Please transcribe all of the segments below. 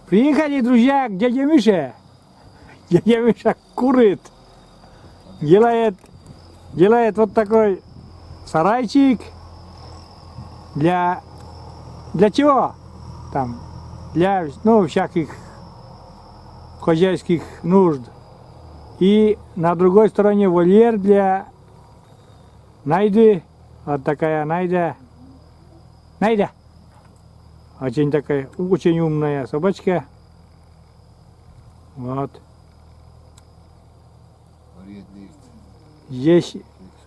Приехали, друзья, к дяде Мише. Дядя Миша курит. Делает вот такой сарайчик. Для чего? Там, для, всяких хозяйских нужд. И на другой стороне вольер для Найды. Вот такая Найда. Очень такая, очень умная собачка. Вот. Здесь,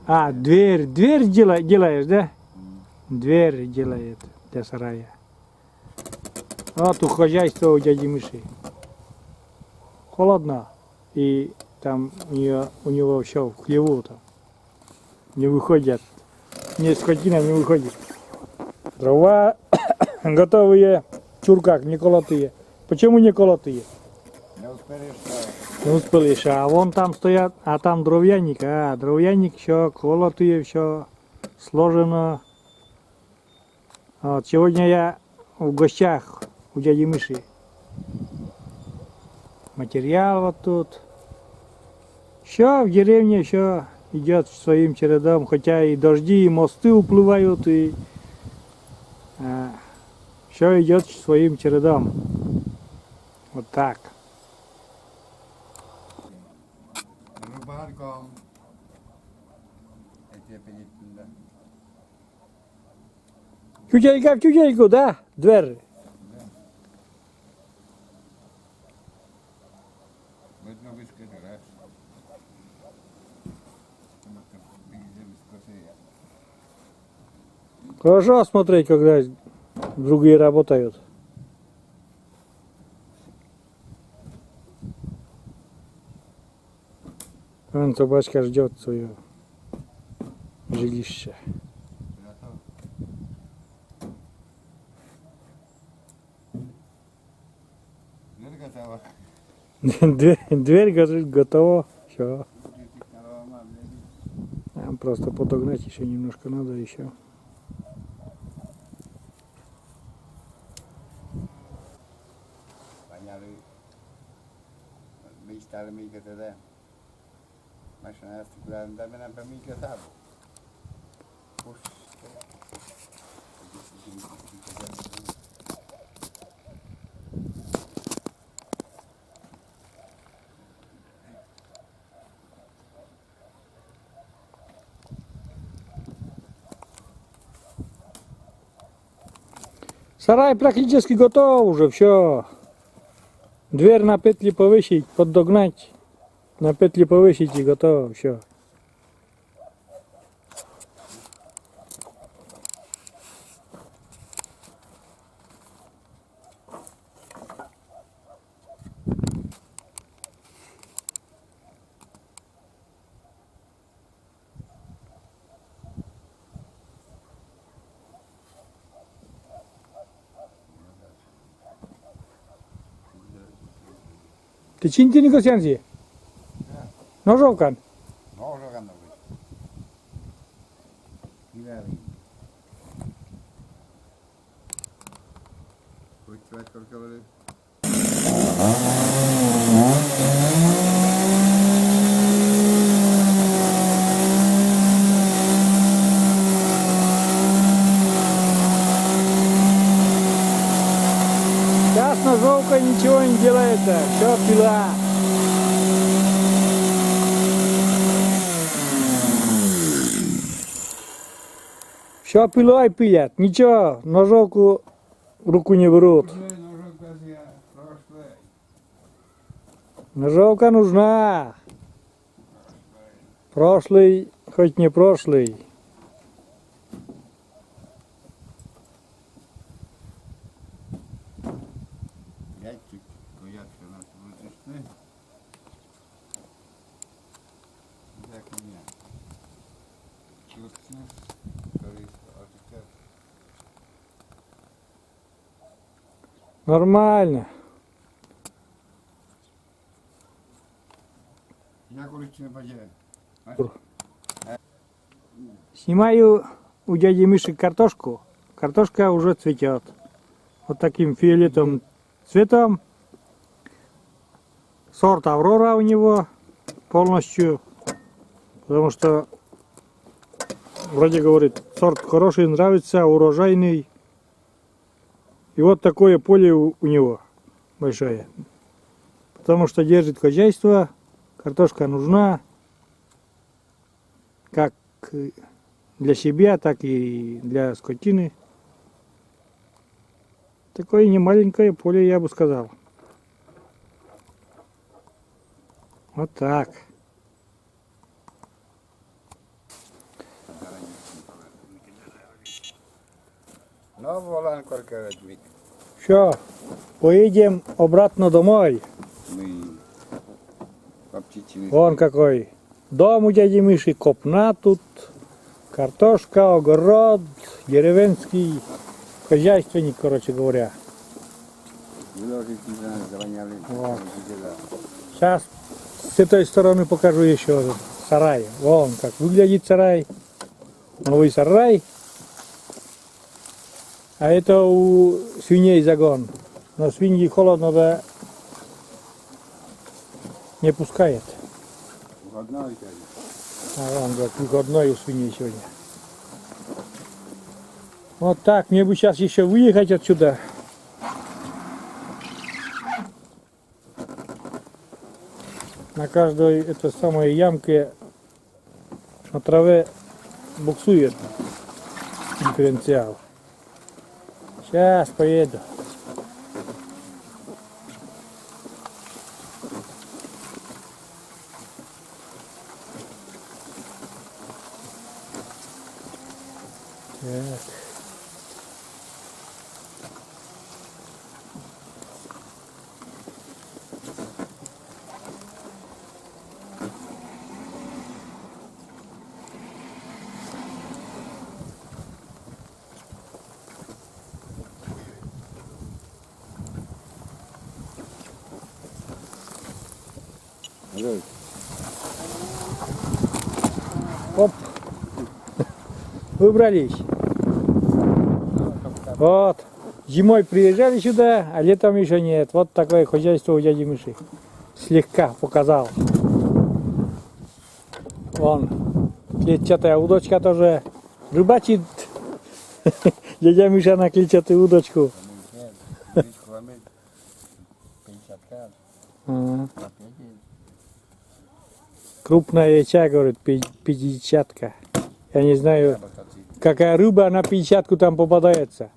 дверь делаешь, да? Дверь делает для сарая. Вот у хозяйства у дяди Миши. Холодно. И там у него все в хлеву там. Не выходят. Скотина не выходит. Дрова готовые, в чурках не колотые. Почему не колотые? Не успели еще. А вон там стоят, а там дровяник. Дровяник все колотые, все сложено. Вот, сегодня я в гостях у дяди Миши. Материал вот тут. Все в деревне, все идет своим чередом. Хотя и дожди, и мосты уплывают, и все идет своим чередом. Вот так. Чучелька в чучельку, да? Дверь. Хорошо смотреть, когда другие работают. Вон собачка ждет свое жилище. Дверь готова. Все. Просто подогнать еще немножко надо еще. Сарай практически готов уже, все. Дверь на петли повысить, подогнать, на петли повысить и готово, все. Ты чинти не косянси? Ножовкан? Ножовкан. Сейчас ножовка ничего не делается, все пила. Все пилой пилят, ничего, ножовку в руку не берут. Ножовка нужна. Прошлый, хоть не прошлый. Нормально. Снимаю у дяди Миши картошку. Картошка уже цветет. Вот таким фиолетовым цветом. Сорт Аврора у него полностью, потому что вроде говорит, сорт хороший, нравится, урожайный. И вот такое поле у него большое. Потому что держит хозяйство, картошка нужна как для себя, так и для скотины. Такое немаленькое поле, я бы сказал. Вот так. Все, поедем обратно домой. Вон какой дом у дяди Миши, копна тут, картошка, огород, деревенский хозяйственник, короче говоря. Вот. Сейчас с этой стороны покажу еще сарай. Вон как выглядит сарай. Новый сарай. А это у свиней загон. Но свиньи холодно, да не пускает. А вон как выходной у свиней сегодня. Вот так. Мне бы сейчас еще выехать отсюда. На каждой этой самой ямке на траве буксует дифференциал. Сейчас поеду. Так. Оп. Выбрались. Вот. Зимой приезжали сюда, а летом еще нет. Вот такое хозяйство у дяди Миши. Слегка показал. Вон. Клетчатая удочка тоже рыбачит. Дядя Миша на клетчатую удочку. Крупная чай, говорит, 50-ка. Я не знаю, какая рыба на 50-ку там попадается.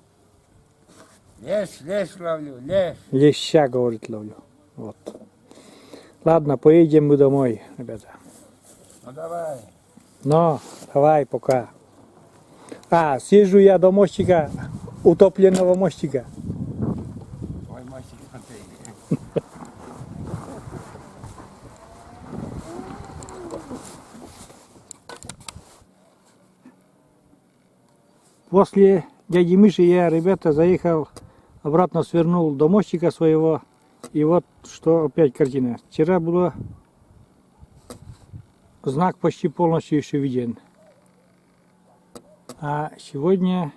Лещ ловлю, лещ. Леща, говорит, ловлю. Вот. Ладно, поедем мы домой, ребята. Ну давай. Но, давай, пока. А, съезжу я до мостика, утопленного мостика. Ой, мальчик, смотри. После дяди Миши я, ребята, заехал, обратно свернул до мостика своего. И вот что опять картина. Вчера было знак почти полностью еще виден. А сегодня,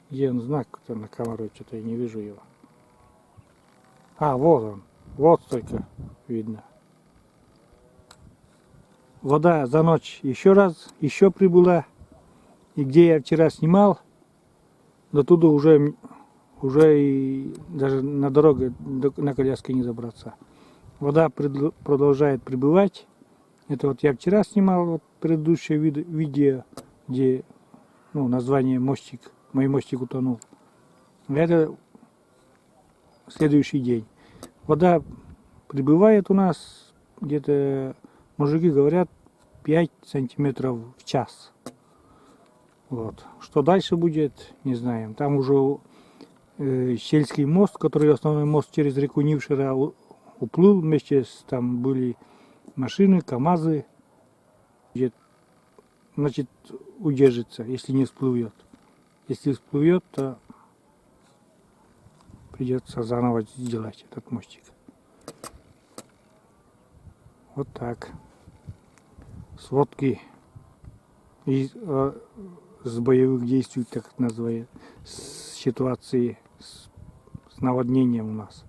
где он знак на камеру, что-то я не вижу его. А, вот он. Вот только видно. Вода за ночь еще раз, еще прибыла. И где я вчера снимал, до туда уже и даже на дороге на коляске не забраться. Вода продолжает прибывать. Это вот я вчера снимал вот предыдущее видео, где название мостик, мой мостик утонул. Это следующий день. Вода прибывает у нас где-то, мужики говорят, 5 сантиметров в час. Вот. Что дальше будет, не знаем. Там уже сельский мост, который основной мост через реку Нившера, уплыл вместе с, там были машины, КАМАЗы. Значит, удержится, если не всплывет. Если всплывет, то придется заново сделать этот мостик. Вот так. Сводки с боевых действий, так называют, с ситуации с наводнением у нас.